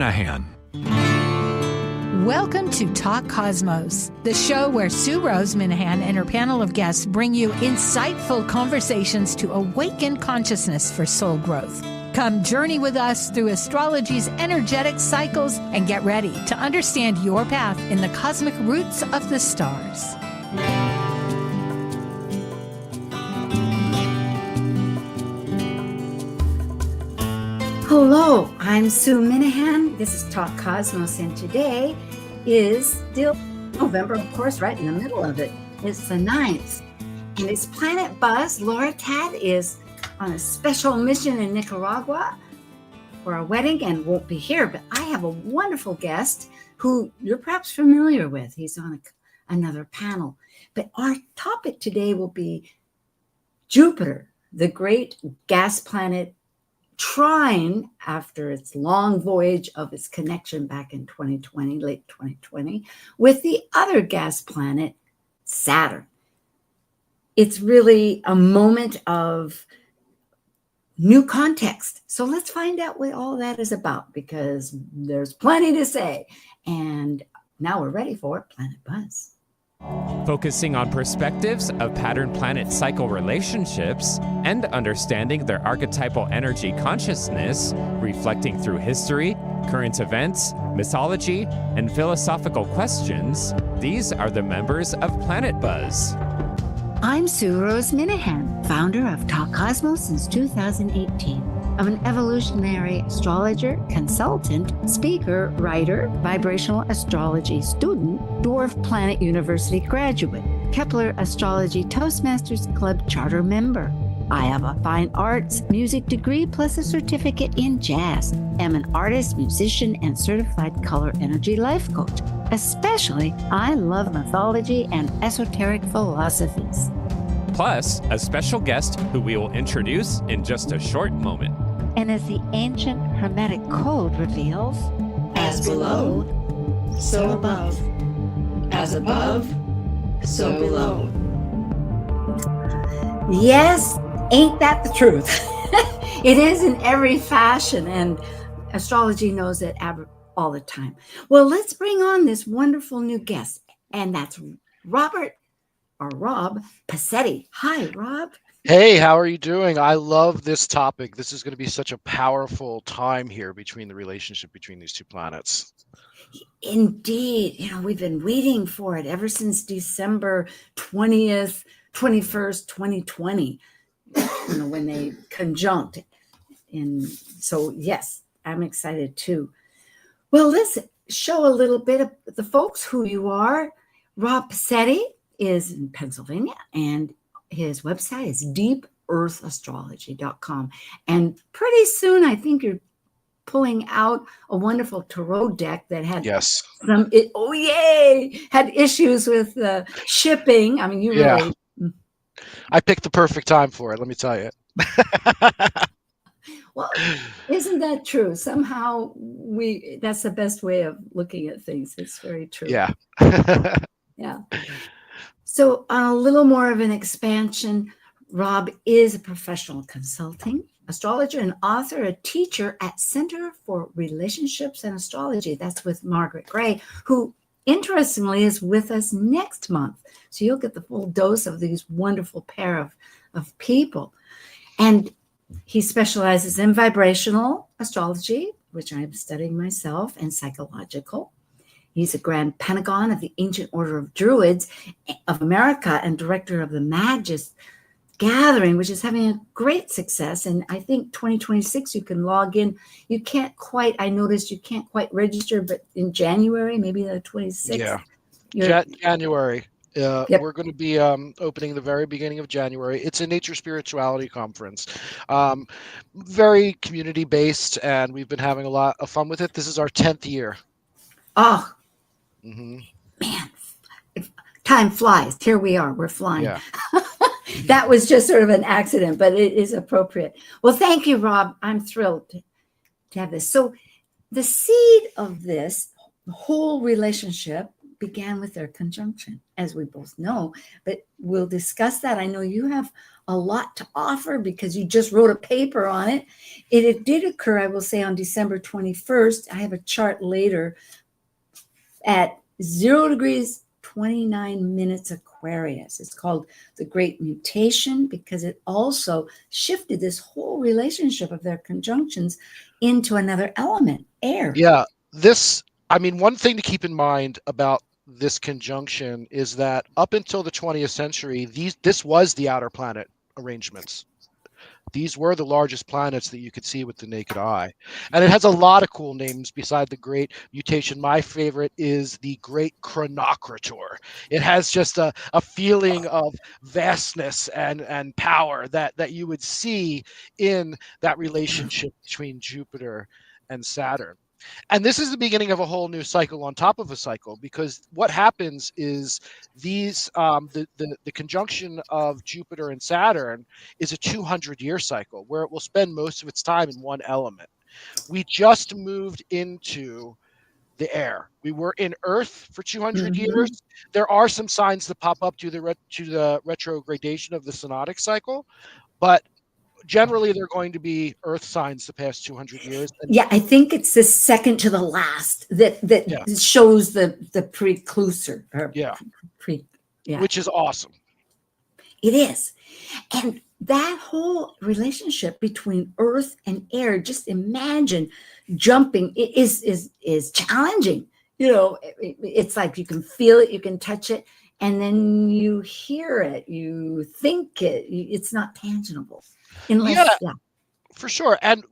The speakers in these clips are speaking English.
Sueminahan. Welcome to Talk Cosmos, the show where Sueroseminahan and her panel of guests bring you insightful conversations to awaken consciousness for soul growth. Come journey with us through astrology's energetic cycles and get ready to understand your path in the cosmic roots of the stars. Hello, I'm Sueminahan. This is Talk Cosmos, and today is still November, of course, right in the middle of it. It's the 9th, and it's planetbuzz. Laura Tad is on a special mission in Nicaragua for a wedding and won't be here, but I have a wonderful guest who you're perhaps familiar with. He's on another panel. But our topic today will be Jupiter, the great gas planet Trine, after its long voyage of its connection back in 2020, late 2020, with the other gas planet, Saturn. It's really a moment of new context. So let's find out what all that is about, because there's plenty to say. And now we're ready for Planet Buzz. Focusing on perspectives of pattern-planet cycle relationships and understanding their archetypal energy consciousness, reflecting through history, current events, mythology, and philosophical questions, these are the members of planetbuzz. I'm Sueroseminahan, founder of Talk Cosmos since 2018. I'm an evolutionary astrologer, consultant, speaker, writer, vibrational astrology student, Dwarf Planet University graduate, Kepler Astrology Toastmasters Club charter member. I have a fine arts music degree plus a certificate in jazz. I'm an artist, musician, and certified color energy life coach. Especially, I love mythology and esoteric philosophies. Plus, a special guest who we will introduce in just a short moment. And as the ancient Hermetic code reveals, as below, so above. As above, so below. Yes, ain't that the truth? It is in every fashion, and astrology knows it all the time. Well, let's bring on this wonderful new guest, and that's Rob Pacitti. Hi, Rob. Hey, how are you doing? I love this topic. This is going to be such a powerful time here between the relationship between these two planets. Indeed. We've been waiting for it ever since December 20th, 21st, 2020, when they conjunct. And so, yes, I'm excited too. Well, let's show a little bit of the folks who you are. Rob Pacitti is in Pennsylvania, and his website is deepearthastrology.com. And pretty soon, I think you're pulling out a wonderful tarot deck that had had issues with shipping. I mean, really. I picked the perfect time for it, let me tell you. Well, isn't that true? Somehow that's the best way of looking at things. It's very true. Yeah. Yeah. So on a little more of an expansion, Rob is a professional consulting astrologer, an author, a teacher at Center for Relationships and Astrology. That's with Margaret Gray, who interestingly is with us next month. So you'll get the full dose of these wonderful pair of people. And he specializes in vibrational astrology, which I'm studying myself, and psychological. He's a Grand Pentagon of the Ancient Order of Druids of America and director of the Magus Gathering, which is having a great success. And I think 2026, you can log in. I noticed you can't quite register, but in January, maybe the 26th. Yeah, January. Yep. We're going to be opening the very beginning of January. It's a nature spirituality conference, very community based, and we've been having a lot of fun with it. This is our 10th year. Oh, man, time flies. Here we are. We're flying. Yeah. That was just sort of an accident, but it is appropriate. Well, thank you, Rob. I'm thrilled to have this. So the seed of this whole relationship began with their conjunction, as we both know, but we'll discuss that. I know you have a lot to offer because you just wrote a paper on it. It did occur, I will say, on December 21st. I have a chart later at 0 degrees, 29 minutes Aquarius. It's called the Great Mutation because it also shifted this whole relationship of their conjunctions into another element, air. Yeah, one thing to keep in mind about this conjunction is that up until the 20th century, this was the outer planet arrangements. These were the largest planets that you could see with the naked eye. And it has a lot of cool names beside the Great Mutation. My favorite is the Great Chronocrator. It has just a feeling of vastness and power that you would see in that relationship between Jupiter and Saturn. And this is the beginning of a whole new cycle on top of a cycle, because what happens is the conjunction of Jupiter and Saturn is a 200-year cycle where it will spend most of its time in one element. We just moved into the air. We were in Earth for 200 years. There are some signs that pop up to the retrogradation of the synodic cycle, but generally they're going to be Earth signs the past 200 years. Yeah, I think it's the second to the last that shows the preclursor. Which is awesome. It is. And that whole relationship between Earth and air, just imagine jumping, it is challenging. You know, it's like you can feel it, you can touch it, and then you hear it, you think it. It's not tangible. For sure. And,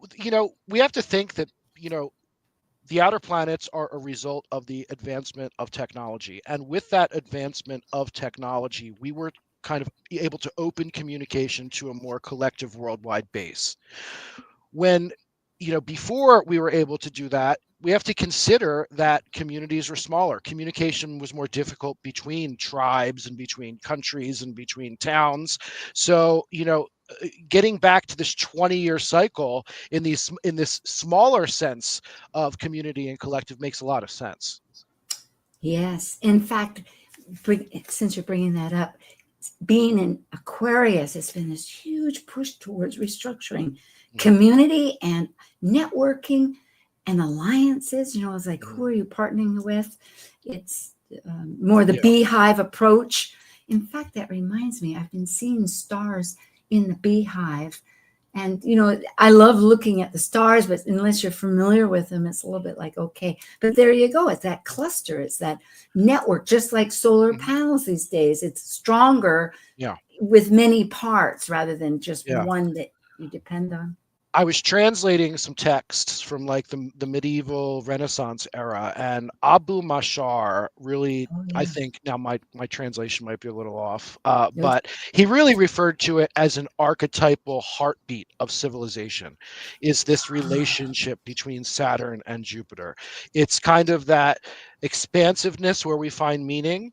we have to think that, the outer planets are a result of the advancement of technology. And with that advancement of technology, we were kind of able to open communication to a more collective worldwide base. When, before we were able to do that, we have to consider that communities were smaller. Communication was more difficult between tribes and between countries and between towns. So, getting back to this 20-year cycle in this smaller sense of community and collective makes a lot of sense. Yes. In fact, since you're bringing that up, being in Aquarius has been this huge push towards restructuring community and networking and alliances. It's like, who are you partnering with? It's more the beehive approach. In fact, that reminds me, I've been seeing stars in the beehive. And, I love looking at the stars, but unless you're familiar with them, it's a little bit like, okay. But there you go. It's that cluster. It's that network, just like solar panels these days. It's stronger with many parts rather than just one that you depend on. I was translating some texts from like the medieval Renaissance era, and Abu Mashar really, I think now my translation might be a little off, but he really referred to it as an archetypal heartbeat of civilization, is this relationship between Saturn and Jupiter. It's kind of that expansiveness where we find meaning,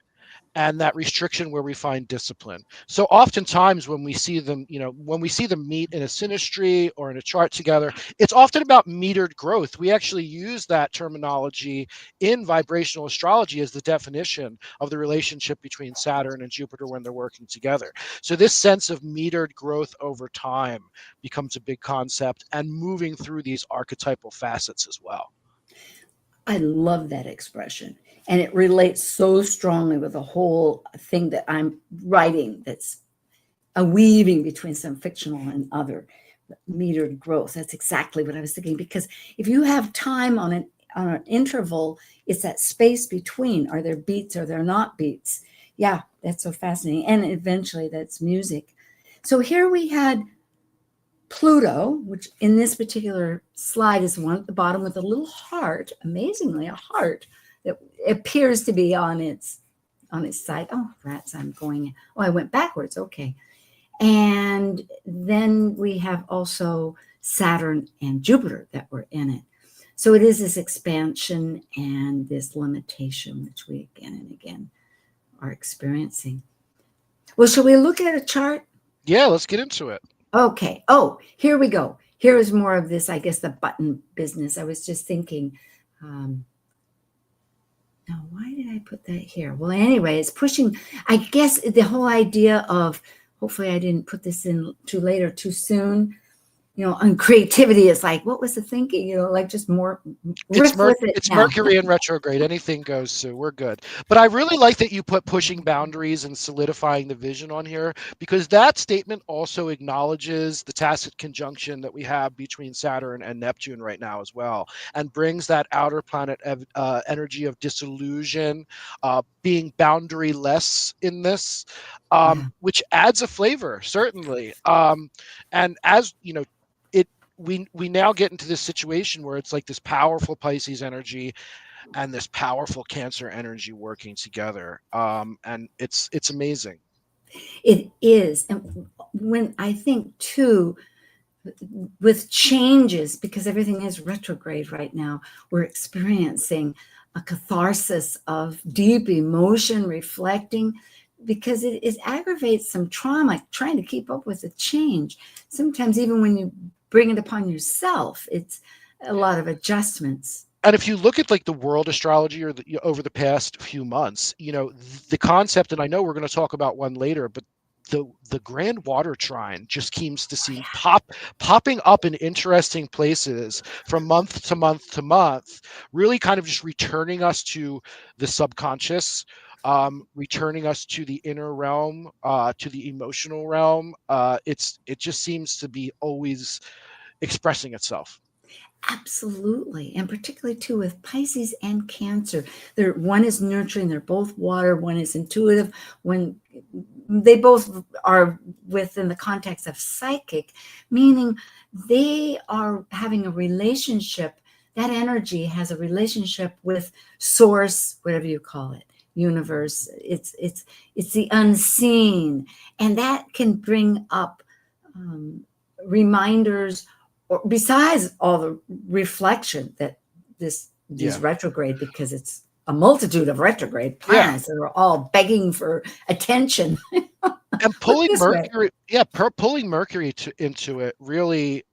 and that restriction where we find discipline. So oftentimes when we see them, meet in a synastry or in a chart together, it's often about metered growth. We actually use that terminology in vibrational astrology as the definition of the relationship between Saturn and Jupiter when they're working together. So this sense of metered growth over time becomes a big concept, and moving through these archetypal facets as well. I love that expression. And it relates so strongly with the whole thing that I'm writing, that's a weaving between some fictional and other metered growth. That's exactly what I was thinking. Because if you have time on an interval, it's that space between. Are there beats? Are there not beats? Yeah, that's so fascinating. And eventually that's music. So here we had Pluto, which in this particular slide is one at the bottom with a little heart, amazingly a heart that appears to be on its side. Oh, rats, I went backwards. Okay. And then we have also Saturn and Jupiter that were in it. So it is this expansion and this limitation, which we again and again are experiencing. Well, shall we look at a chart? Yeah, let's get into it. Okay. Oh, here we go. Here is more of this, I guess, the button business. I was just thinking, Now, why did I put that here? Well, anyway, it's pushing, I guess the whole idea of, hopefully I didn't put this in too late or too soon, on creativity. Is like, what was the thinking? Like just more riff with it It's now. Mercury in retrograde. Anything goes, Sue. We're good. But I really like that you put pushing boundaries and solidifying the vision on here, because that statement also acknowledges the tacit conjunction that we have between Saturn and Neptune right now as well, and brings that outer planet energy of disillusion, being boundaryless in this, Yeah. which adds a flavor, certainly. And as you know, we now get into this situation where it's like this powerful Pisces energy and this powerful Cancer energy working together, and it's amazing. It is. And when I think too, with changes, because everything is retrograde right now, we're experiencing a catharsis of deep emotion, reflecting, because it aggravates some trauma, trying to keep up with the change. Sometimes even when you bring it upon yourself, it's a lot of adjustments. And if you look at like the world astrology or over the past few months, the concept, and I know we're going to talk about one later, but the grand water trine just seems to seem popping up in interesting places from month to month to month, really kind of just returning us to the subconscious, returning us to the inner realm, to the emotional realm. It just seems to be always expressing itself. Absolutely. And particularly too with Pisces and Cancer. One is nurturing, they're both water, one is intuitive, when they both are within the context of psychic, meaning they are having a relationship. That energy has a relationship with source, whatever you call it, universe. It's the unseen. And that can bring up reminders, or besides all the reflection that these retrograde, because it's a multitude of retrograde planets that are all begging for attention. And pulling Mercury, pulling Mercury into it really,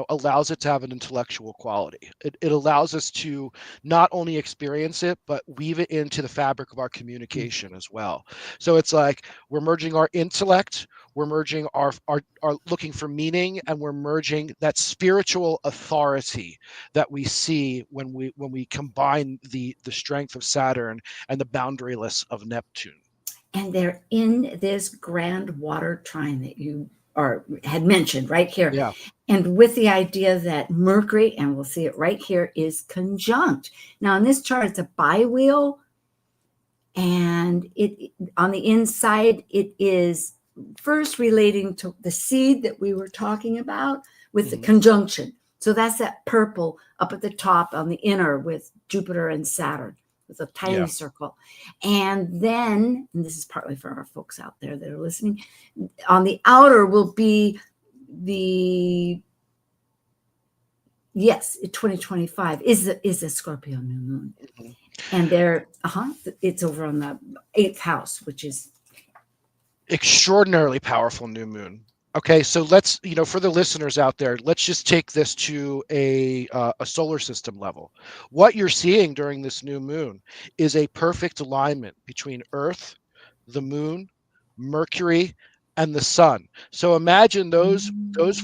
allows it to have an intellectual quality. It allows us to not only experience it, but weave it into the fabric of our communication as well. So it's like we're merging our intellect, we're merging our looking for meaning, and we're merging that spiritual authority that we see when we combine the strength of Saturn and the boundaryless of Neptune. And they're in this grand water trine that you had mentioned right here. Yeah. And with the idea that Mercury, and we'll see it right here, is conjunct. Now in this chart, it's a biwheel, and it on the inside, it is first relating to the seed that we were talking about with the conjunction. So that's that purple up at the top on the inner with Jupiter and Saturn, with a tiny circle. And then, and this is partly for our folks out there that are listening, on the outer will be 2025 is the Scorpio new moon. And it's over on the 8th house, which is extraordinarily powerful new moon. Okay, so let's, for the listeners out there, let's just take this to a solar system level. What you're seeing during this new moon is a perfect alignment between Earth, the moon, Mercury, and the sun. So imagine those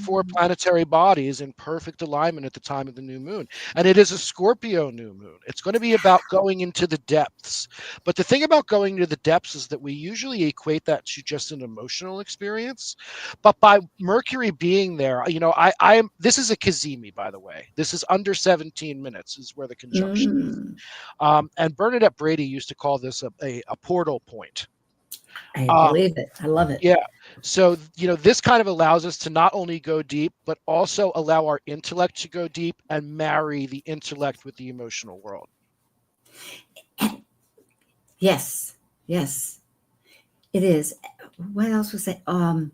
4 planetary bodies in perfect alignment at the time of the new moon. And it is a Scorpio new moon. It's going to be about going into the depths. But the thing about going to the depths is that we usually equate that to just an emotional experience. But by Mercury being there, this is a Kazemi, by the way. This is under 17 minutes is where the conjunction is. And Bernadette Brady used to call this a portal point. I believe it. I love it. Yeah. So, this kind of allows us to not only go deep, but also allow our intellect to go deep and marry the intellect with the emotional world. Yes. It is. What else was I? I'm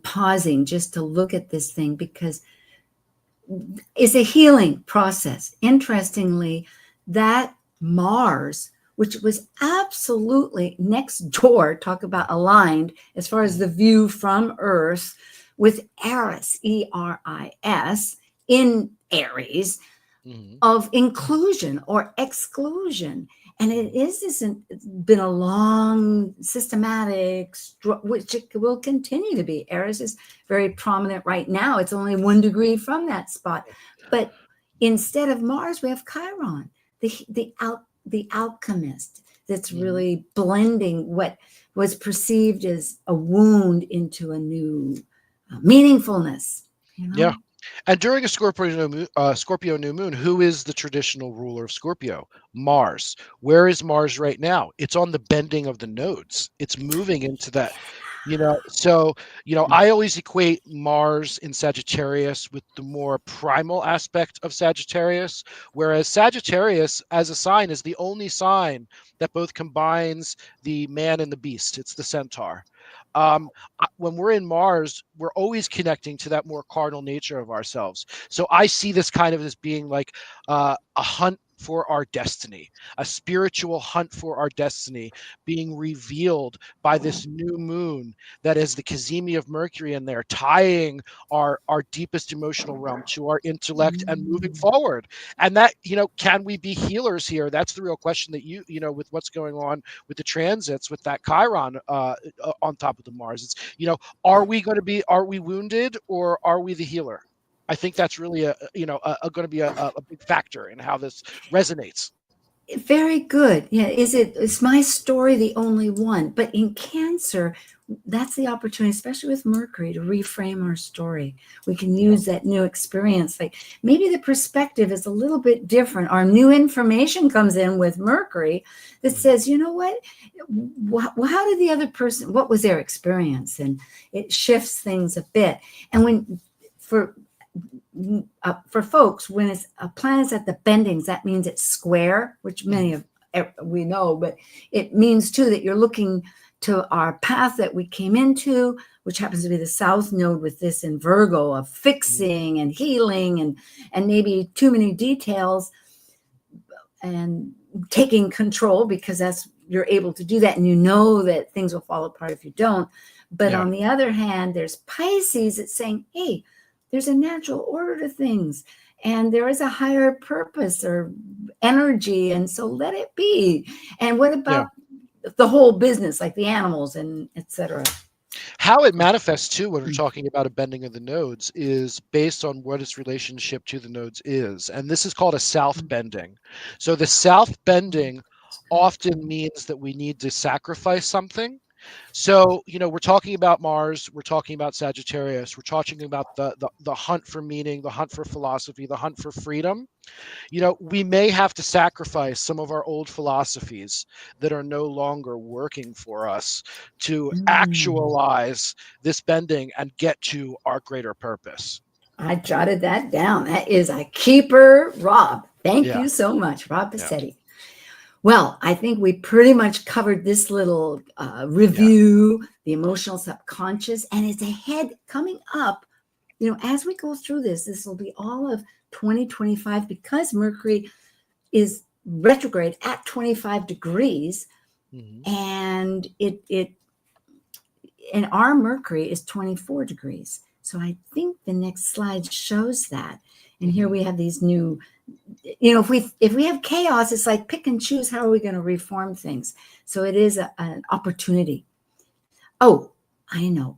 pausing just to look at this thing because it's a healing process. Interestingly, that Mars, which was absolutely next door, talk about aligned as far as the view from Earth, with Eris, E-R-I-S, in Aries, of inclusion or exclusion. And it's been a long, systematic, which it will continue to be. Eris is very prominent right now. It's only 1 degree from that spot. But instead of Mars, we have Chiron, the alchemist that's really blending what was perceived as a wound into a new meaningfulness. You know? Yeah. And during a Scorpio new moon, who is the traditional ruler of Scorpio? Mars. Where is Mars right now? It's on the bending of the nodes. It's moving into that, so, I always equate Mars in Sagittarius with the more primal aspect of Sagittarius, whereas Sagittarius as a sign is the only sign that both combines the man and the beast. It's the centaur. When we're in Mars, we're always connecting to that more cardinal nature of ourselves. So I see this kind of as being like a hunt for our destiny, a spiritual hunt for our destiny being revealed by this new moon that is the Cazimi of Mercury in there, tying our deepest emotional realm to our intellect and moving forward. And that, can we be healers here? That's the real question that with what's going on with the transits, with that Chiron on top of the Mars. It's, are we wounded or are we the healer? I think that's really going to be a big factor in how this resonates. Very good. Yeah. Is my story the only one? But in Cancer, that's the opportunity, especially with Mercury, to reframe our story. We can use that new experience. Like maybe the perspective is a little bit different. Our new information comes in with Mercury that says, you know what? How did the other person, what was their experience? And it shifts things a bit. And for folks, when a planet's at the bendings, that means it's square, which many of we know, but it means too that you're looking to our path that we came into, which happens to be the south node with this in Virgo of fixing and healing and maybe too many details and taking control, because you're able to do that, and you know that things will fall apart if you don't. But on the other hand, there's Pisces that's saying, hey, there's a natural order to things, and there is a higher purpose or energy, and so let it be. And what about the whole business, like the animals and etc.? How it manifests too, when we're talking about a bending of the nodes, is based on what its relationship to the nodes is, and this is called a south bending. So the south bending often means that we need to sacrifice something. So, we're talking about Mars, we're talking about Sagittarius, we're talking about the hunt for meaning, the hunt for philosophy, the hunt for freedom. We may have to sacrifice some of our old philosophies that are no longer working for us to actualize this bending and get to our greater purpose. I jotted that down. That is a keeper, Rob. Thank you so much, Rob Pacitti. Yeah. Well, I think we pretty much covered this little review, the emotional subconscious, and it's ahead coming up. As we go through this will be all of 2025, because Mercury is retrograde at 25 degrees, and and our Mercury is 24 degrees. So I think the next slide shows that. And here we have these new, if we have chaos, it's like pick and choose. How are we going to reform things? So it is an opportunity. Oh, I know.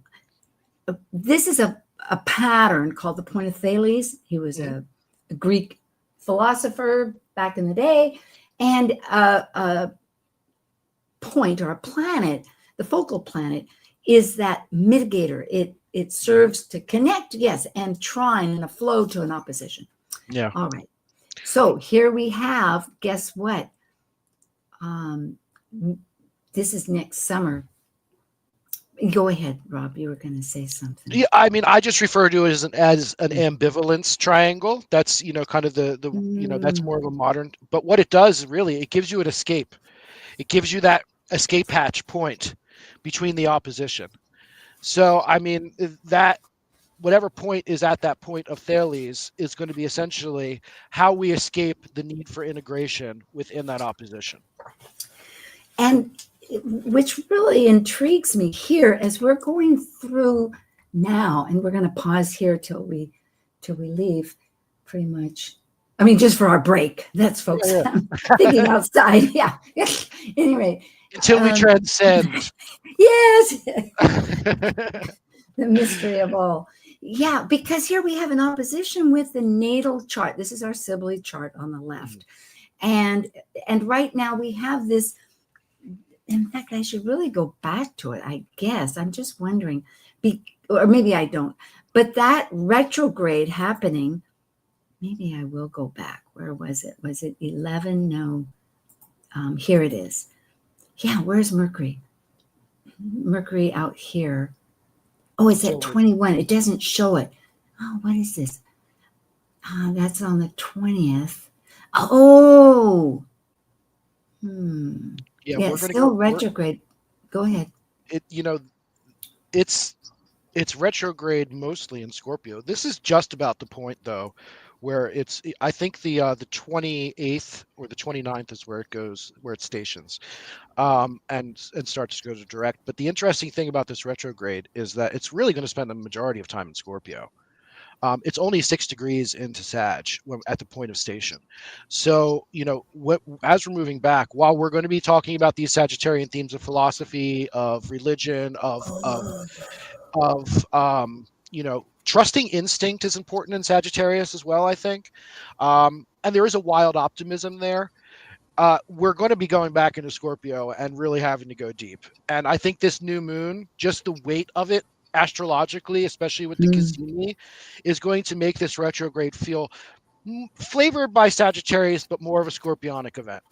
This is a pattern called the point of Thales. He was a Greek philosopher back in the day, and a point or a planet, the focal planet, is that mitigator. It serves to connect, and trine in a flow to an opposition. Yeah. All right. So here we have, guess what? This is next summer. Go ahead, Rob. You were going to say something. Yeah, I mean, I just refer to it as an ambivalence triangle. That's kind of the that's more of a modern. But what it does really, it gives you an escape. It gives you that escape hatch point between the opposition. So I mean that whatever point is at that point of Thales is going to be essentially how we escape the need for integration within that opposition. And which really intrigues me here as we're going through now, and we're going to pause here till we leave pretty much I mean, just for our break. That's folks. Yeah, I'm thinking outside. Yeah. Anyway. until we transcend. Yes. The mystery of all. Yeah, because here we have an opposition with the natal chart. This is our Sibley chart on the left. And right now we have this. In fact, I should really go back to it, I guess. I'm just wondering, or maybe I don't. But that retrograde happening, maybe I will go back. Where was it? Was it 11? No. Here it is. Yeah, where's Mercury? Mercury out here. Oh, it's at 21. It doesn't show it. Oh, what is this? That's on the 20th. Oh. Yeah, it's still retrograde. Go ahead. It's retrograde mostly in Scorpio. This is just about the point, though, where I think the 28th or the 29th is where it goes, where it stations, and starts to go to direct. But the interesting thing about this retrograde is that it's really going to spend the majority of time in Scorpio. It's only 6 degrees into Sag at the point of station. So, as we're moving back, while we're going to be talking about these Sagittarian themes of philosophy, of religion, of trusting instinct is important in Sagittarius as well, I think. And there is a wild optimism there. We're going to be going back into Scorpio and really having to go deep. And I think this new moon, just the weight of it, astrologically, especially with the Cazimi, is going to make this retrograde feel flavored by Sagittarius, but more of a Scorpionic event.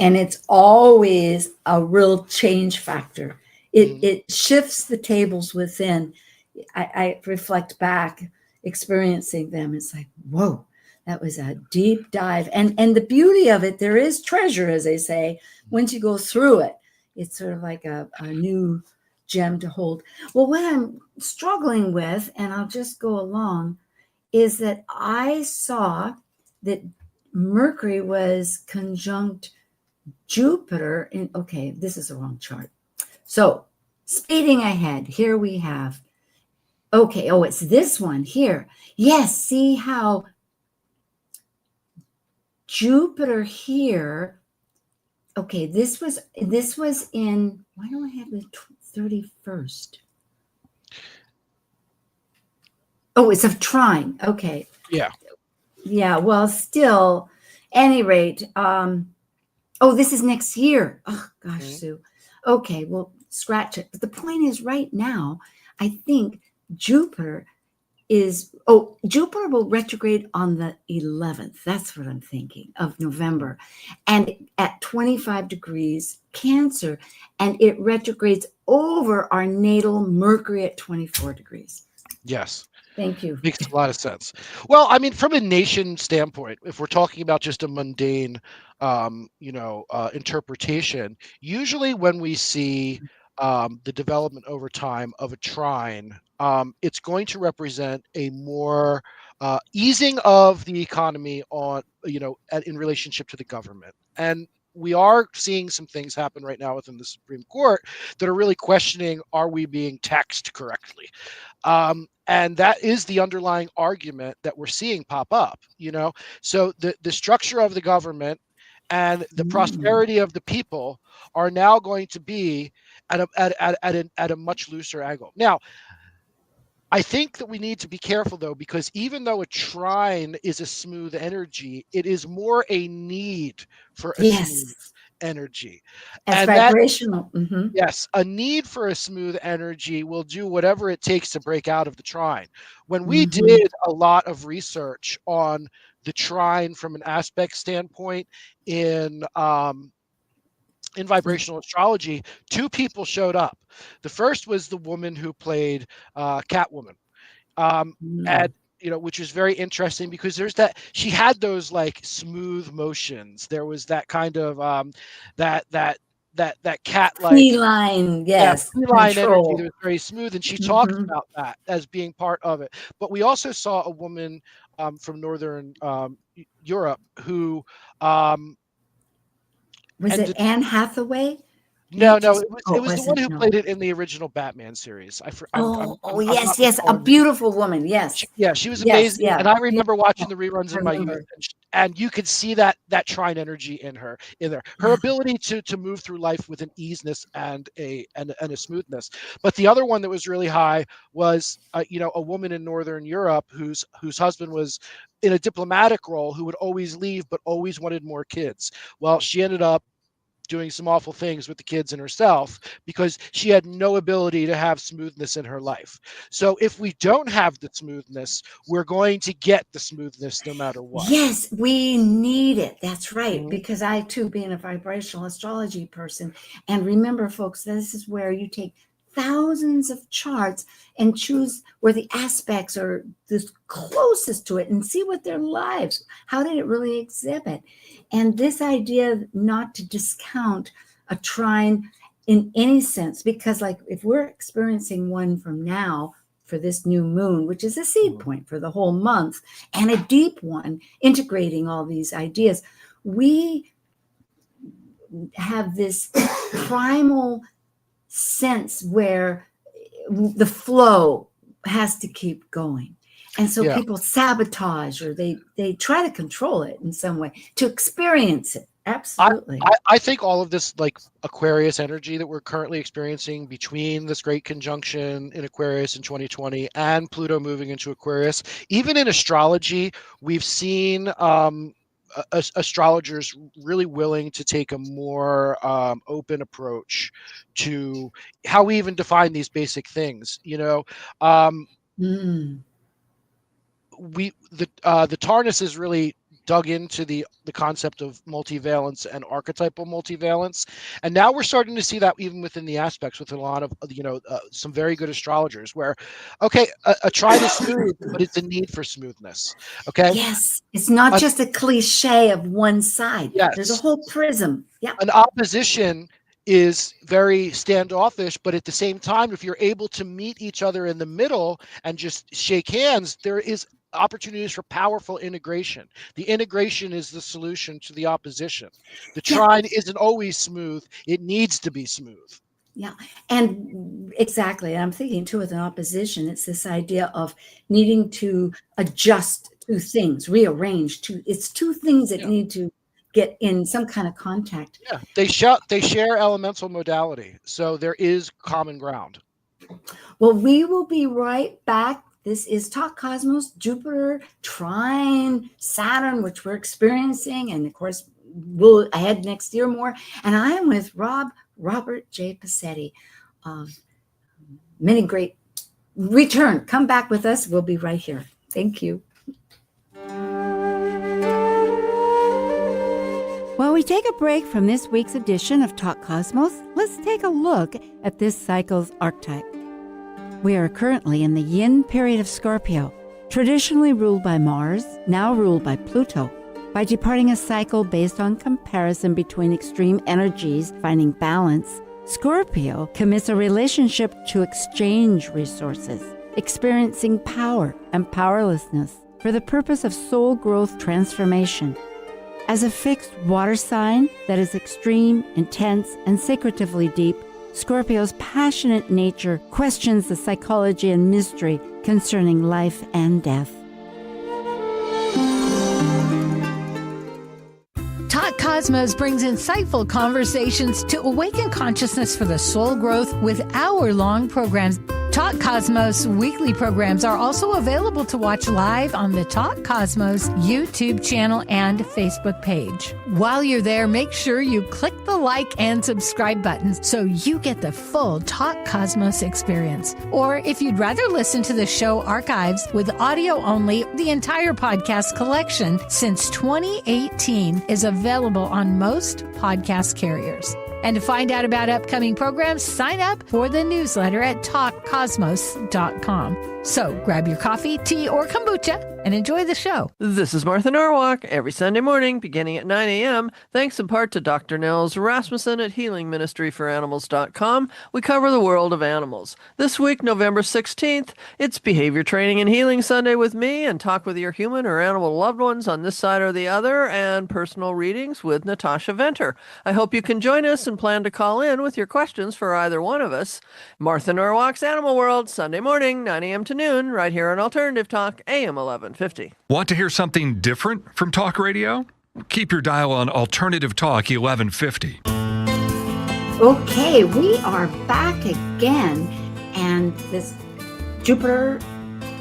And it's always a real change factor. It shifts the tables within. I reflect back, experiencing them. It's like, whoa, that was a deep dive. And the beauty of it, there is treasure, as they say, once you go through it. It's sort of like a new gem to hold. Well, what I'm struggling with, and I'll just go along, is that I saw that Mercury was conjunct Jupiter in, okay, this is the wrong chart. So speeding ahead, here we have, okay, oh, it's this one here. Yes, see how Jupiter here, okay, this was in, why do I have the 31st? Oh, it's of trine. Okay. Yeah. Yeah. Well, still, any rate. Oh, this is next year. Oh gosh, Sue. Okay, well, scratch it. But the point is, right now, I think Jupiter will retrograde on the 11th. That's what I'm thinking, of November, and at 25 degrees Cancer, and it retrogrades over our natal Mercury at 24 degrees. Yes. Thank you. Makes a lot of sense. Well, I mean, from a nation standpoint, if we're talking about just a mundane, interpretation, usually when we see the development over time of a trine, it's going to represent a more easing of the economy on, in relationship to the government. And we are seeing some things happen right now within the Supreme Court that are really questioning, are we being taxed correctly? And that is the underlying argument that we're seeing pop up, So the structure of the government and the prosperity of the people are now going to be at a much looser angle. Now, I think that we need to be careful, though, because even though a trine is a smooth energy, it is more a need for a smooth energy. As vibrational. Yes, a need for a smooth energy will do whatever it takes to break out of the trine. When we did a lot of research on the trine from an aspect standpoint in vibrational astrology, 2 people showed up. The first was the woman who played Catwoman, and which was very interesting because there's that, she had those like smooth motions. There was that kind of that cat like feline, yes, feline energy that was very smooth, and she talked about that as being part of it. But we also saw a woman from Northern Europe who was it Anne Hathaway? No, It no, just- it was the one who no. played it in the original Batman series. I'm Yes, not yes, a recalling. beautiful woman. Yes, Yeah, she was yes, amazing, yeah. and I remember Yeah, watching the reruns I in my youth, remember. and you could see that Trine energy in her, in there. Her Yeah. ability to move through life with an easiness and a smoothness. But the other one that was really high was, a woman in Northern Europe whose husband was in a diplomatic role, who would always leave but always wanted more kids. Well, she ended up doing some awful things with the kids and herself because she had no ability to have smoothness in her life. So if we don't have the smoothness, we're going to get the smoothness no matter what. Yes, we need it. That's right. Mhm. Because I too, being a vibrational astrology person, and remember, folks, this is where you take thousands of charts and choose where the aspects are the closest to it and see what their lives, how did it really exhibit? And this idea not to discount a trine in any sense, because like if we're experiencing one from now for this new moon, which is a seed point for the whole month, and a deep one integrating all these ideas, we have this primal sense where the flow has to keep going. And so Yeah. people sabotage or they try to control it in some way to experience it. Absolutely. I think all of this like Aquarius energy that we're currently experiencing between this great conjunction in Aquarius in 2020 and Pluto moving into Aquarius, even in astrology, we've seen astrologers really willing to take a more open approach to how we even define these basic things. Mm. The Tarnas is really dug into the concept of multivalence and archetypal multivalence, and now we're starting to see that even within the aspects with a lot of some very good astrologers where a trine is smooth, but it's a need for smoothness. Okay. Yes, it's not just a cliche of one side. Yes. There's a whole prism. Yeah. An opposition is very standoffish, but at the same time, if you're able to meet each other in the middle and just shake hands, there is opportunities for powerful integration. The integration is the solution to the opposition. The trine isn't always smooth. It needs to be smooth. Yeah. And exactly. I'm thinking too, with an opposition, it's this idea of needing to adjust two things, rearrange two. It's two things that need to get in some kind of contact. Yeah. They share elemental modality. So there is common ground. Well, we will be right back. This is Talk Cosmos, Jupiter, Trine, Saturn, which we're experiencing. And of course, we'll ahead next year more. And I am with Robert J. Pacitti of many great return. Come back with us. We'll be right here. Thank you. While we take a break from this week's edition of Talk Cosmos, let's take a look at this cycle's archetype. We are currently in the yin period of Scorpio, traditionally ruled by Mars, now ruled by Pluto. By departing a cycle based on comparison between extreme energies finding balance, Scorpio commits a relationship to exchange resources, experiencing power and powerlessness for the purpose of soul growth transformation. As a fixed water sign that is extreme, intense, and secretively deep, Scorpio's passionate nature questions the psychology and mystery concerning life and death. Talk Cosmos brings insightful conversations to awaken consciousness for the soul growth with hour-long programs. Talk Cosmos weekly programs are also available to watch live on the Talk Cosmos YouTube channel and Facebook page. While you're there, make sure you click the like and subscribe buttons so you get the full Talk Cosmos experience. Or if you'd rather listen to the show archives with audio only, the entire podcast collection since 2018 is available on most podcast carriers. And to find out about upcoming programs, sign up for the newsletter at talkcosmos.com. So grab your coffee, tea, or kombucha and enjoy the show. This is Martha Norwalk, every Sunday morning beginning at 9 a.m. Thanks in part to Dr. Nels Rasmussen at healingministryforanimals.com. We cover the world of animals. This week, November 16th, it's Behavior Training and Healing Sunday with me, and talk with your human or animal loved ones on this side or the other, and personal readings with Natasha Venter. I hope you can join us and plan to call in with your questions for either one of us. Martha Norwalk's Animal World, Sunday morning, 9 a.m. to noon, right here on Alternative Talk, AM 1150. Want to hear something different from talk radio? Keep your dial on Alternative Talk 1150. Okay, we are back again, and this Jupiter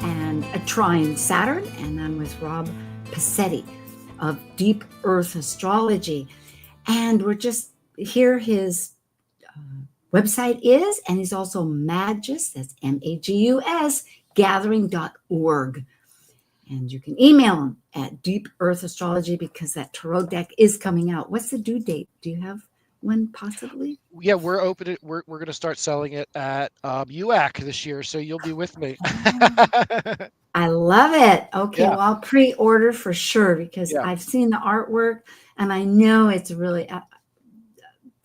and a Trine Saturn, and I'm with Rob Pacitti of Deep Earth Astrology, and we're just here. His website is, and he's also Magus, that's Magus, gathering.org. And you can email him at Deep Earth Astrology because that tarot deck is coming out. What's the due date? Do you have one possibly? Yeah, we're open. We're going to start selling it at UAC this year, so you'll be with me. I love it. Okay, Yeah. well, I'll pre-order for sure because Yeah. I've seen the artwork and I know it's really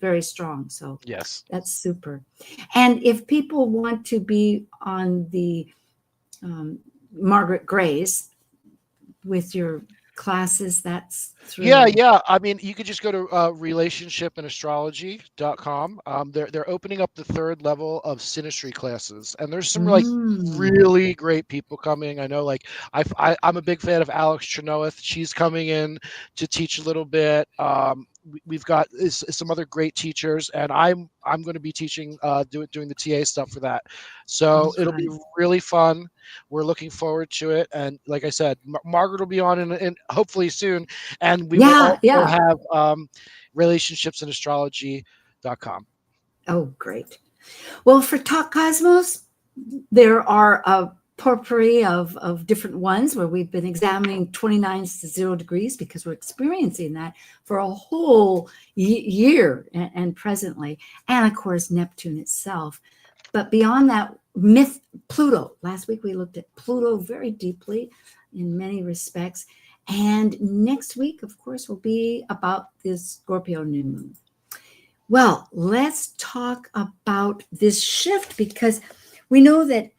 very strong. So Yes. that's super. And if people want to be on the Margaret Gray's with your classes, that's through. Yeah. I mean, you could just go to relationshipandastrology.com. They're opening up the third level of synastry classes, and there's some like really great people coming. I know, like I'm a big fan of Alex Trenoeth. She's coming in to teach a little bit. We've got some other great teachers, and I'm going to be teaching, doing the TA stuff for that. So it'll be really fun. We're looking forward to it, and like I said, Margaret will be on in hopefully soon, and we will also have relationshipsandastrology.com. Oh, great. Well, for Talk Cosmos, there are a potpourri of different ones where we've been examining 29 to 0 degrees because we're experiencing that for a whole year and presently, and of course Neptune itself. But beyond that, Pluto. Last week we looked at Pluto very deeply in many respects, and next week, of course, will be about this Scorpio new moon. Well, let's talk about this shift because we know that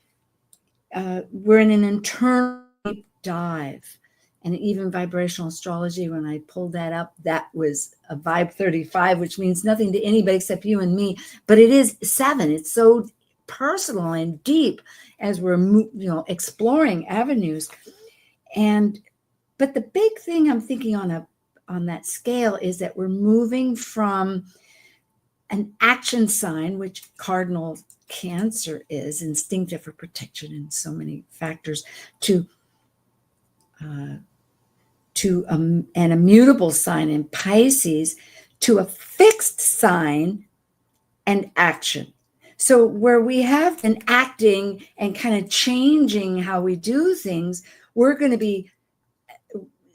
we're in an internal deep dive, and even vibrational astrology, when I pulled that up, that was a vibe 35, which means nothing to anybody except you and me, but it is 7. It's so personal and deep as we're exploring avenues. But the big thing I'm thinking on that scale is that we're moving from an action sign, which cardinal Cancer is, instinctive for protection and so many factors, to an immutable sign in Pisces, to a fixed sign and action. So where we have been acting and kind of changing how we do things, we're going to be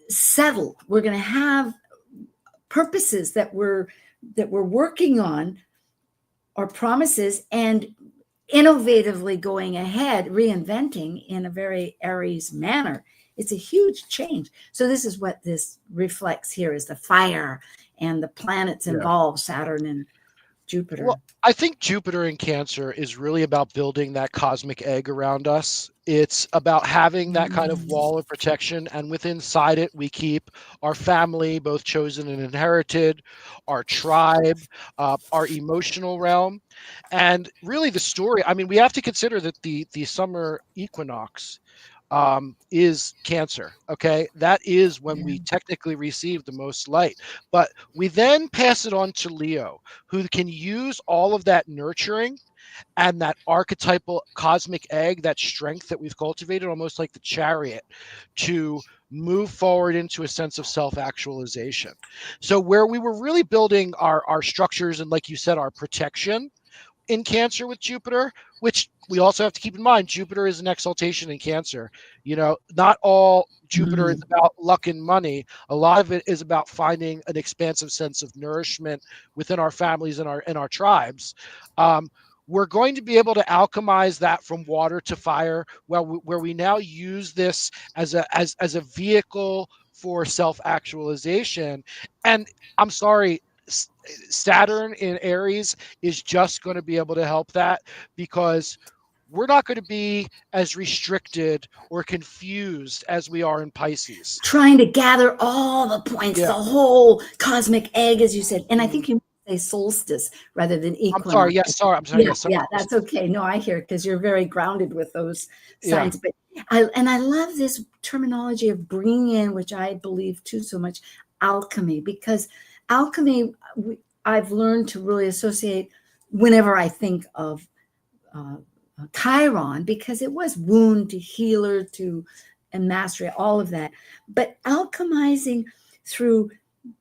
settled. We're going to have purposes that we're working on, or promises, and innovatively going ahead, reinventing in a very Aries manner. It's a huge change. So this is what this reflects here, is the fire and the planets involved, Saturn and Jupiter. Well, I think Jupiter in Cancer is really about building that cosmic egg around us. It's about having that kind of wall of protection, and inside it, we keep our family, both chosen and inherited, our tribe, our emotional realm, and really the story. I mean, we have to consider that the summer equinox is Cancer. Okay, that is when we technically receive the most light, but we then pass it on to Leo, who can use all of that nurturing and that archetypal cosmic egg, that strength that we've cultivated, almost like the chariot, to move forward into a sense of self-actualization. So where we were really building our structures and, like you said, our protection in Cancer with Jupiter, which we also have to keep in mind, Jupiter is an exaltation in Cancer. Not all Jupiter is about luck and money. A lot of it is about finding an expansive sense of nourishment within our families and our tribes. we're going to be able to alchemize that from water to fire, where we now use this as a vehicle for self-actualization. And I'm sorry, Saturn in Aries is just going to be able to help that, because we're not going to be as restricted or confused as we are in Pisces. Trying to gather all the points, Yeah. the whole cosmic egg, as you said. And I think you say solstice rather than equinox. I'm sorry. Yes, sorry. I'm sorry. Yeah, Yes, yeah, that's okay. No, I hear it because you're very grounded with those Yeah. signs. But I love this terminology of bringing in, which I believe too so much, alchemy, because alchemy, I've learned to really associate whenever I think of Chiron, because it was wound to healer to and mastery, all of that. But alchemizing through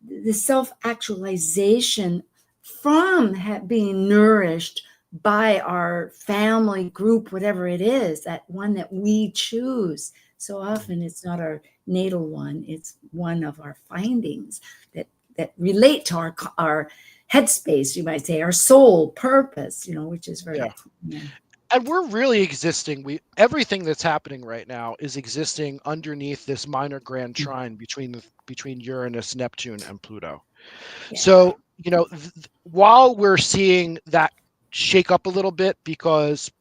the self-actualization from being nourished by our family group, whatever it is, that one that we choose. So often it's not our natal one, it's one of our findings that relate to our headspace, you might say, our soul purpose, which is very And we're really existing. Everything that's happening right now is existing underneath this minor grand trine between Uranus, Neptune, and Pluto. Yeah. So, while we're seeing that shake up a little bit, because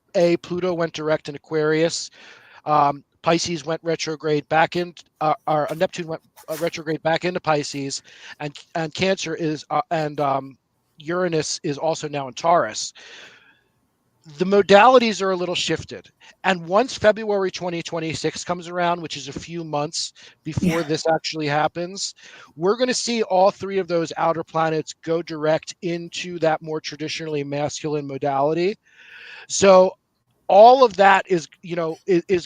Pluto went direct in Aquarius, Pisces went retrograde back in, Neptune went retrograde back into Pisces, and Cancer is and Uranus is also now in Taurus. The modalities are a little shifted. And once February 2026 comes around, which is a few months before this actually happens, we're going to see all three of those outer planets go direct into that more traditionally masculine modality. So all of that is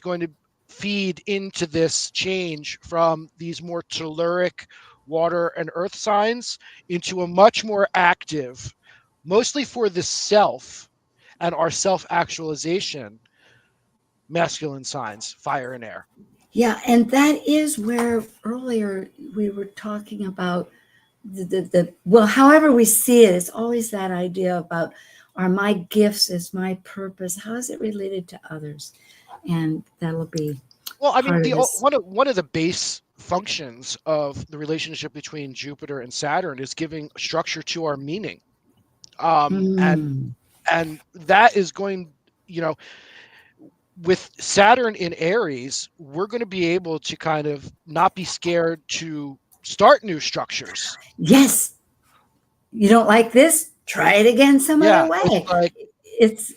going to feed into this change from these more telluric water and earth signs into a much more active, mostly for the self and our self-actualization, masculine signs, fire and air. Yeah, and that is where earlier we were talking about well, however we see it, it's always that idea about, are my gifts is my purpose? How is it related to others? And that'll be one of the base functions of the relationship between Jupiter and Saturn is giving structure to our meaning. And that is going, with Saturn in Aries, we're going to be able to kind of not be scared to start new structures. Yes. You don't like this? Try it again some other way. It's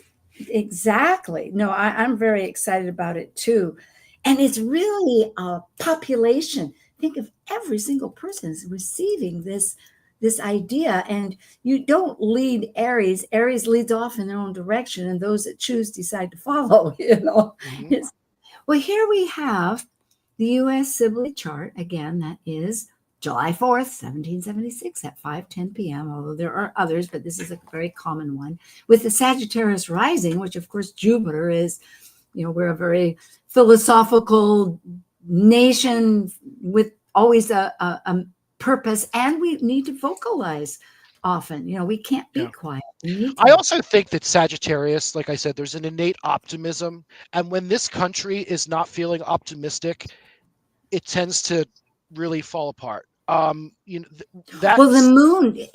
exactly. No, I'm very excited about it too. And it's really a population. Think of every single person is receiving this idea, and you don't lead Aries. Aries leads off in their own direction, and those that choose decide to follow, Well, here we have the U.S. Sibley chart. Again, that is July 4th, 1776 at 5:10 p.m., although there are others, but this is a very common one, with the Sagittarius rising, which, of course, Jupiter is, we're a very philosophical nation with always a purpose, and we need to vocalize often. We can't be quiet. I also think that Sagittarius, like I said, there's an innate optimism, and when this country is not feeling optimistic, it tends to really fall apart. Well, the moon.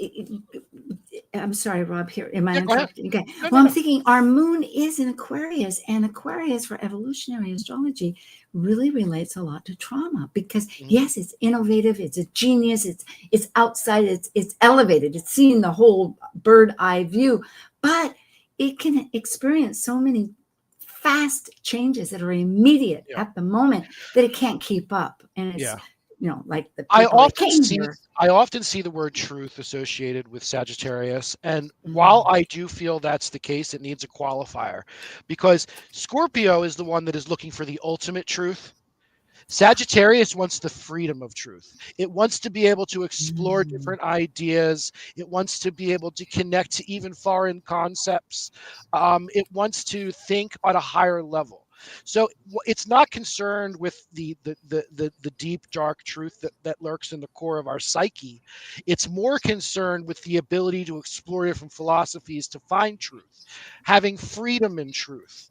I'm sorry, Rob. Here, am I interrupting? Okay. Well, I'm thinking our moon is in Aquarius, and Aquarius for evolutionary astrology really relates a lot to trauma, because yes, it's innovative, it's a genius, it's outside, it's elevated, it's seeing the whole bird eye view, but it can experience so many fast changes that are immediate at the moment that it can't keep up, and it's like the I often see the word truth associated with Sagittarius, and while I do feel that's the case, it needs a qualifier, because Scorpio is the one that is looking for the ultimate truth. Sagittarius wants the freedom of truth. It wants to be able to explore different ideas. It wants to be able to connect to even foreign concepts. It wants to think on a higher level. So it's not concerned with the deep, dark truth that lurks in the core of our psyche. It's more concerned with the ability to explore different philosophies to find truth, having freedom in truth.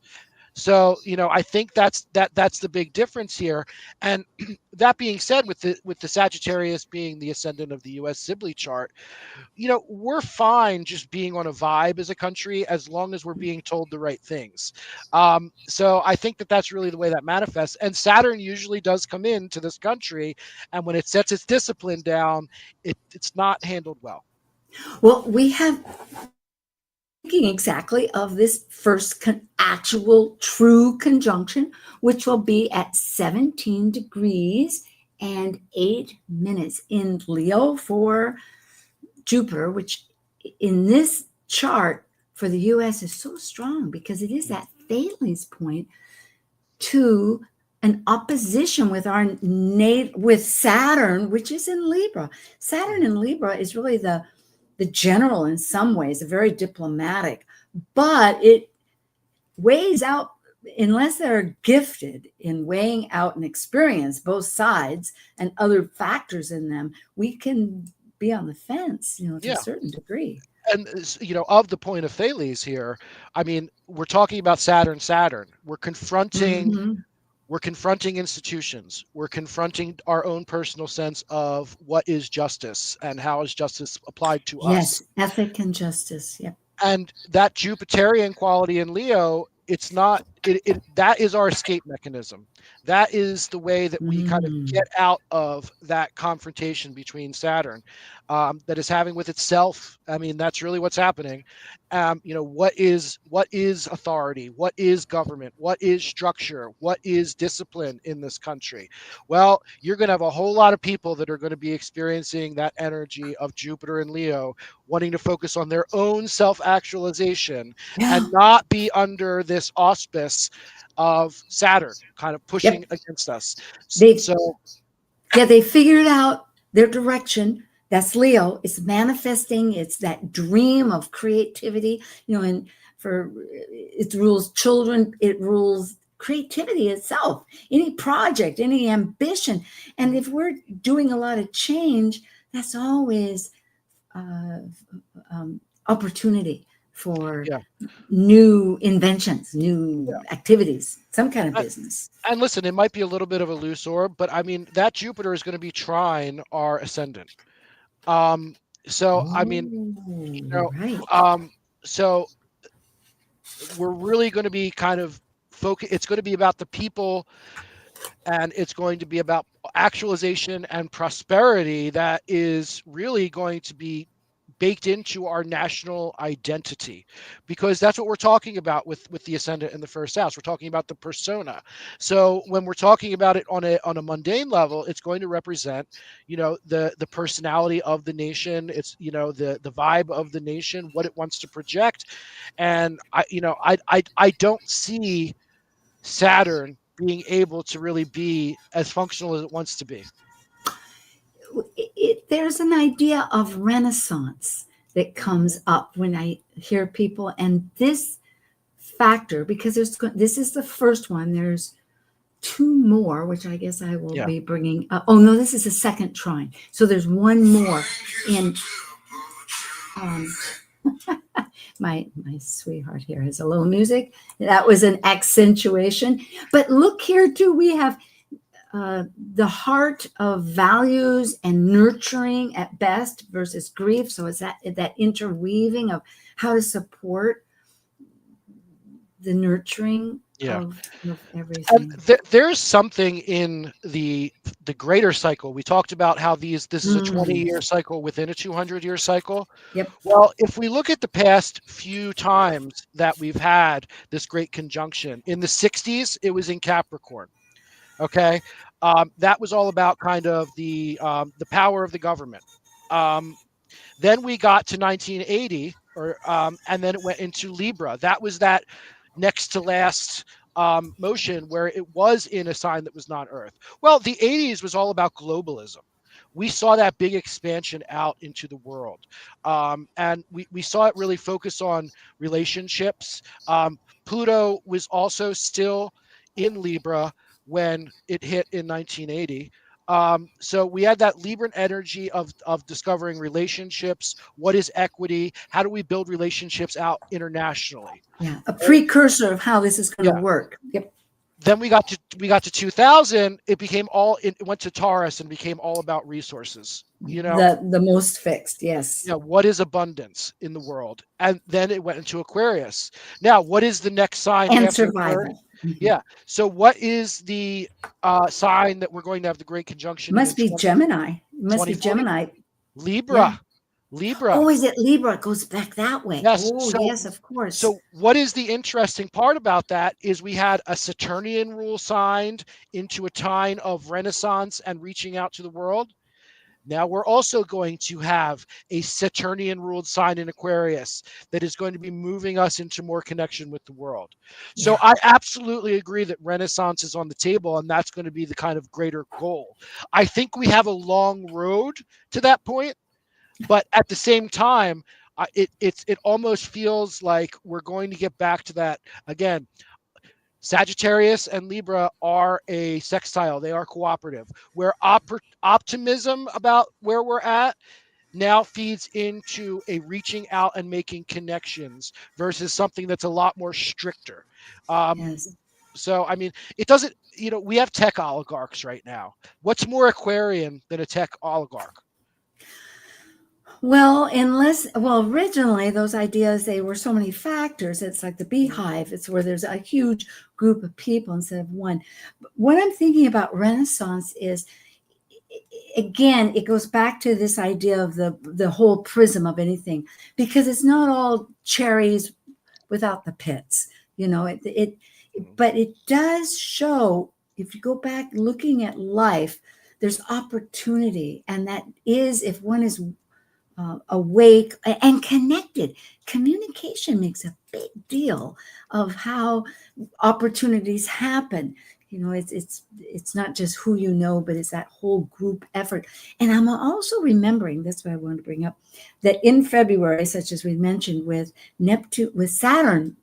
So, I think that's the big difference here. And that being said, with the Sagittarius being the ascendant of the U.S. Sibley chart, we're fine just being on a vibe as a country as long as we're being told the right things. So I think that's really the way that manifests. And Saturn usually does come into this country, and when it sets its discipline down, it's not handled well. Well, we have thinking exactly of this first actual true conjunction, which will be at 17 degrees and 8 minutes in Leo for Jupiter, which in this chart for the US is so strong because it is that Thales point to an opposition with with Saturn, which is in Libra. Saturn in Libra is really the general in some ways, very diplomatic, but it weighs out, unless they're gifted in weighing out an experience, both sides and other factors in them, we can be on the fence, to a certain degree. And, of the point of Thales here, I mean, we're talking about Saturn. We're confronting We're confronting institutions. We're confronting our own personal sense of what is justice and how is justice applied to us. Yes, ethic and justice. Yeah. And that Jupiterian quality in Leo, it's not, that is our escape mechanism. That is the way that we kind of get out of that confrontation between Saturn that is having with itself. I mean, that's really what's happening. What is authority? What is government? What is structure? What is discipline in this country? Well, you're going to have a whole lot of people that are going to be experiencing that energy of Jupiter and Leo, wanting to focus on their own self-actualization and not be under this auspice of Saturn kind of pushing against us. They figured out their direction. That's Leo. It's manifesting. It's that dream of creativity, and it rules children. It rules creativity itself, any project, any ambition. And if we're doing a lot of change, that's always opportunity for new inventions, new activities, some kind of business. And listen, it might be a little bit of a loose orb, but I mean, that Jupiter is going to be trine our ascendant. So we're really going to be kind of focus. It's going to be about the people, and it's going to be about actualization and prosperity that is really going to be baked into our national identity, because that's what we're talking about with the ascendant in the first house. We're talking about the persona. So when we're talking about it on a mundane level, it's going to represent, the personality of the nation. It's, the vibe of the nation, what it wants to project. And I don't see Saturn being able to really be as functional as it wants to be. There's an idea of renaissance that comes up when I hear people, and this factor, because this is the first one. There's two more, which I guess I will be bringing up. Oh no, this is a second trine. So there's one more in. My sweetheart here has a little music. That was an accentuation. But look here too. We have. The heart of values and nurturing at best versus grief. So it's that interweaving of how to support the nurturing of everything. And there's something in the greater cycle. We talked about how this is a 20-year cycle within a 200-year cycle. Yep. Well, if we look at the past few times that we've had this great conjunction, in the 60s, it was in Capricorn. Okay. That was all about kind of the power of the government. Then we got to 1980, and then it went into Libra. That was that next to last motion where it was in a sign that was not Earth. Well, the 80s was all about globalism. We saw that big expansion out into the world. And we saw it really focus on relationships. Pluto was also still in Libra when it hit in 1980. So we had that Libran energy of discovering relationships. What is equity? How do we build relationships out internationally? Yeah, a precursor of how this is going to work. Yep. Then we got to 2000. It went to Taurus and became all about resources. The most fixed. Yes. What is abundance in the world? And then it went into Aquarius. Now, what is the next sign? And after survival. Yeah. So what is the sign that we're going to have the great conjunction? Must be Gemini. Must be 2040? Gemini. Libra. Yeah. Libra. Oh, is it Libra? It goes back that way. Yes. Oh, yes, of course. So what is the interesting part about that is we had a Saturnian rule signed into a time of Renaissance and reaching out to the world. Now we're also going to have a Saturnian ruled sign in Aquarius that is going to be moving us into more connection with the world. So I absolutely agree that Renaissance is on the table, and that's going to be the kind of greater goal. I think we have a long road to that point, but at the same time, it almost feels like we're going to get back to that again. Sagittarius and Libra are a sextile. They are cooperative, where optimism about where we're at now feeds into a reaching out and making connections versus something that's a lot more stricter. Yes. So, I mean, it doesn't, we have tech oligarchs right now. What's more Aquarian than a tech oligarch? Well, originally those ideas, they were so many factors. It's like the beehive. It's where there's a huge group of people instead of one. But what I'm thinking about Renaissance is, again, it goes back to this idea of the whole prism of anything, because it's not all cherries without the pits, but it does show, if you go back looking at life, there's opportunity. And that is, if one is awake and connected. Communication makes a big deal of how opportunities happen. It's not just who you know, but it's that whole group effort. And I'm also remembering, that's what I wanted to bring up, that in February, such as we mentioned with Neptune, with Saturn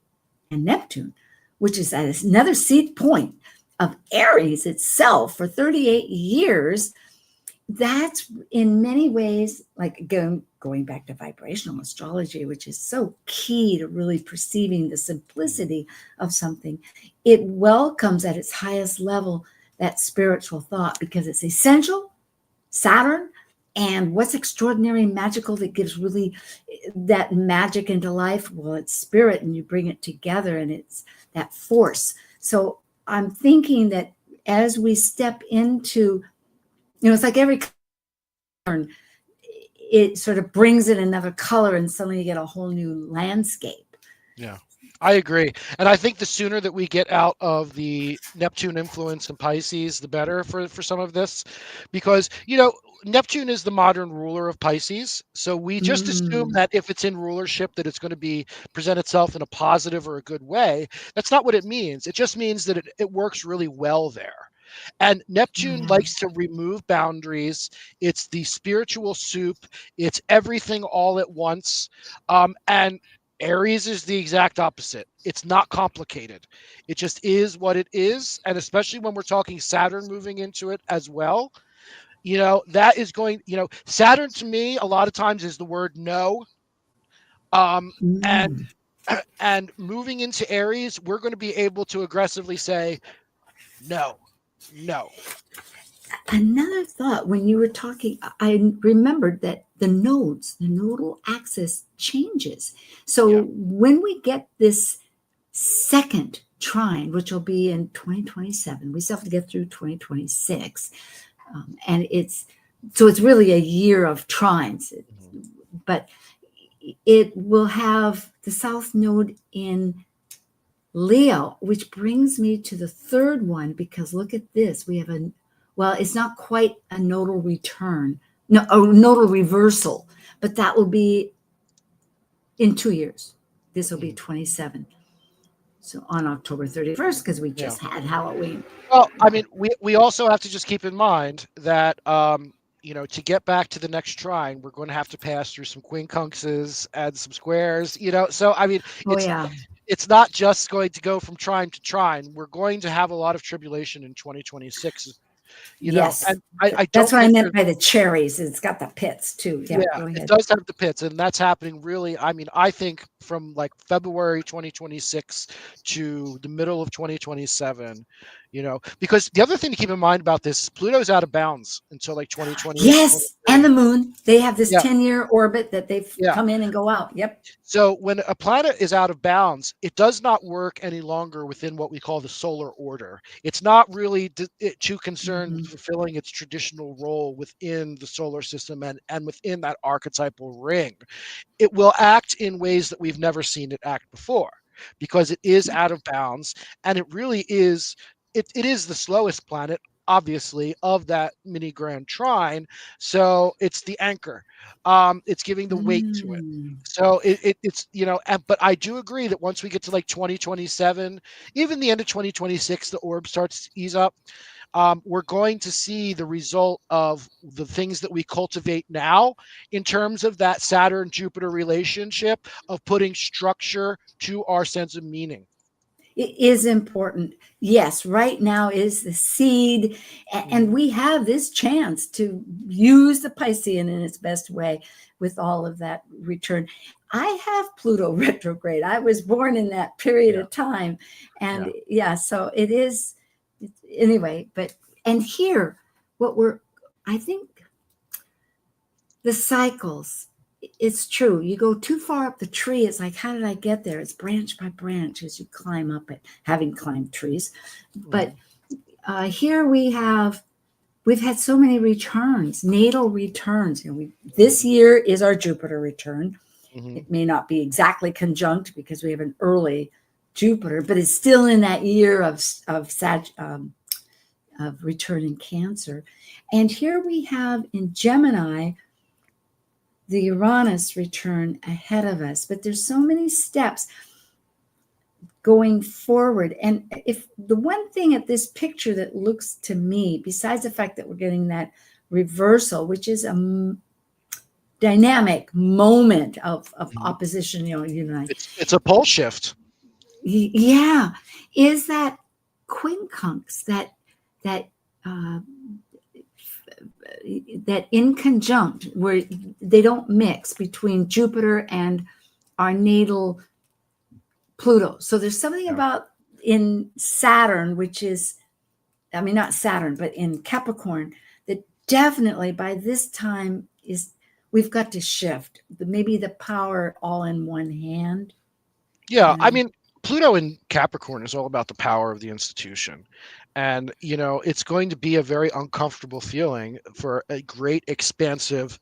and Neptune, which is at another seed point of Aries itself for 38 years, that's in many ways, like going back to vibrational astrology, which is so key to really perceiving the simplicity of something. It welcomes at its highest level that spiritual thought, because it's essential, Saturn, and what's extraordinary and magical that gives really that magic into life? Well, it's spirit, and you bring it together, and it's that force. So I'm thinking that as we step into, it's like every turn, it sort of brings in another color, and suddenly you get a whole new landscape. Yeah, I agree. And I think the sooner that we get out of the Neptune influence in Pisces, the better for some of this, because, Neptune is the modern ruler of Pisces. So we just assume that if it's in rulership, that it's going to present itself in a positive or a good way. That's not what it means. It just means that it works really well there. And Neptune likes to remove boundaries. It's the spiritual soup. It's everything all at once. And Aries is the exact opposite. It's not complicated. It just is what it is. And especially when we're talking Saturn moving into it as well, that is going, Saturn to me, a lot of times is the word no. And moving into Aries, we're going to be able to aggressively say, no. Another thought, when you were talking, I remembered that the nodal axis changes. So when we get this second trine, which will be in 2027, we still have to get through 2026. And it's really a year of trines, but it will have the south node in Leo, which brings me to the third one, because look at this. We have it's not quite a nodal return, a nodal reversal, but that will be in 2 years. This will be 27. So on October 31st, because we just had Halloween. Well, I mean, we also have to just keep in mind that, to get back to the next trine, we're going to have to pass through some quincunxes and some squares, so, I mean, it's not just going to go from trine to trine. We're going to have a lot of tribulation in 2026. Yes. And I That's don't what I think meant by the cherries. It's got the pits too. Yeah, yeah, go it ahead. does have the pits, and that's happening really. I mean, I think from like February 2026 to the middle of 2027, because the other thing to keep in mind about this is Pluto's out of bounds until like 2028, Yes, and the 2030. moon. They have this Yeah, 10-year orbit that they've yeah. come in and go out. Yep. So when a planet is out of bounds, it does not work any longer within what we call the solar order. It's not really too concerned with fulfilling its traditional role within the solar system and within that archetypal ring. It will act in ways that we've never seen it act before because it is out of bounds, and it really is. It is the slowest planet, obviously, of that mini grand trine. So it's the anchor. It's giving the weight to it. Mm. So it's but I do agree that once we get to like 2027, even the end of 2026, the orb starts to ease up. We're going to see the result of the things that we cultivate now in terms of that Saturn Jupiter relationship of putting structure to our sense of meaning. It is important. Yes, right now is the seed, and we have this chance to use the Piscean in its best way with all of that return. I have Pluto retrograde. I was born in that period of time, and so it is anyway. And here, I think the cycles. It's true. You go too far up the tree. It's like, how did I get there? It's branch by branch as you climb up it, having climbed trees. But here we've had so many returns, natal returns. This year is our Jupiter return. It may not be exactly conjunct because we have an early Jupiter, but it's still in that year of return in Cancer. And here we have in Gemini the Uranus return ahead of us, but there's so many steps going forward. And if the one thing at this picture that looks to me, besides the fact that we're getting that reversal, which is a dynamic moment of opposition, it's a pole shift. Yeah, is that quincunx, that in conjunct, where they don't mix between Jupiter and our natal Pluto. So there's something about in Saturn, which is, not Saturn, but in Capricorn, that definitely by this time we've got to shift. Maybe the power all in one hand. Yeah, Pluto in Capricorn is all about the power of the institution. And, it's going to be a very uncomfortable feeling for a great expansive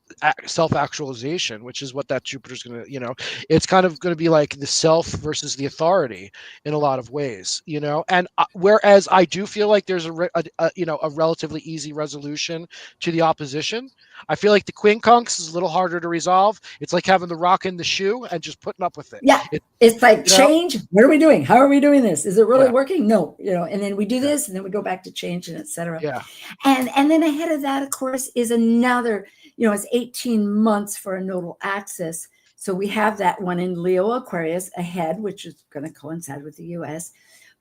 self-actualization, which is what that Jupiter's going to, it's kind of going to be like the self versus the authority in a lot of ways, and whereas I do feel like there's a relatively easy resolution to the opposition, I feel like the quincunx is a little harder to resolve. It's like having the rock in the shoe and just putting up with it. Yeah. It's like change. What are we doing? How are we doing this? Is it really working? No, and then we do this and then we go back to change and etc. Yeah. And then ahead of that, of course, is another, it's 18 months for a nodal axis. So we have that one in Leo Aquarius ahead, which is going to coincide with the US.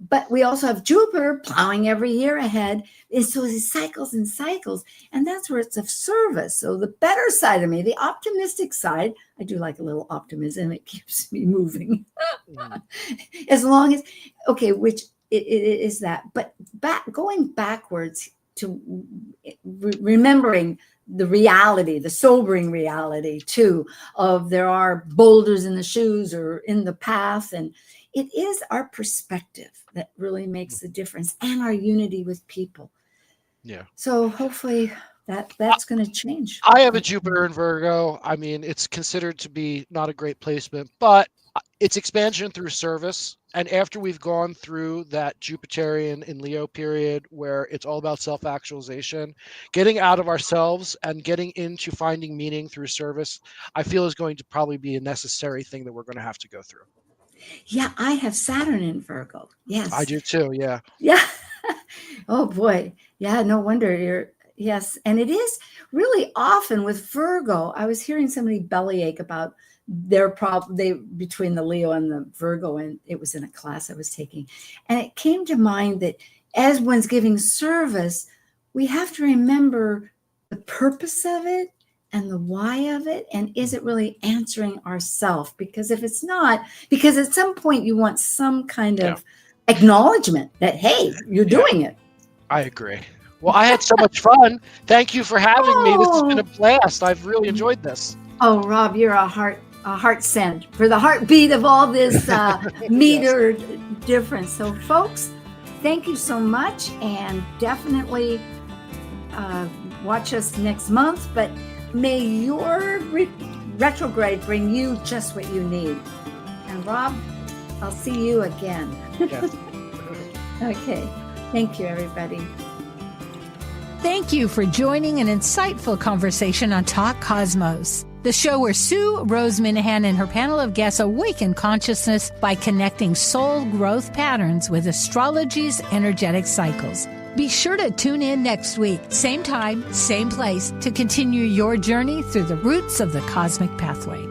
But we also have Jupiter plowing every year ahead. And so it's cycles and cycles. And that's where it's of service. So the better side of me, the optimistic side, I do like a little optimism. It keeps me moving. As long as, which it is that. But going backwards to remembering the reality, the sobering reality too, of there are boulders in the shoes or in the path. And it is our perspective that really makes the difference, and our unity with people. Yeah. So hopefully that's going to change. I have a Jupiter in Virgo. It's considered to be not a great placement, but it's expansion through service. And after we've gone through that Jupiterian in Leo period where it's all about self-actualization, getting out of ourselves and getting into finding meaning through service, I feel is going to probably be a necessary thing that we're going to have to go through. Yeah, I have Saturn in Virgo. Yes. I do too, yeah. Yeah. Oh boy. Yeah, no wonder yes. And it is really often with Virgo. I was hearing somebody bellyache about they between the Leo and the Virgo, and it was in a class I was taking. And it came to mind that as one's giving service, we have to remember the purpose of it and the why of it. And is it really answering ourself? Because if it's not, because at some point you want some kind of acknowledgement that, hey, you're doing it. I agree. Well, I had so much fun. Thank you for having me. This has been a blast. I've really enjoyed this. Oh, Rob, you're a heart send for the heartbeat of all this meter difference. So, folks, thank you so much, and definitely watch us next month. But may your retrograde bring you just what you need. And Rob, I'll see you again. Yes. Okay. Thank you, everybody. Thank you for joining an insightful conversation on Talk Cosmos, the show where Sueroseminahan and her panel of guests awaken consciousness by connecting soul growth patterns with astrology's energetic cycles. Be sure to tune in next week, same time, same place, to continue your journey through the roots of the cosmic pathway.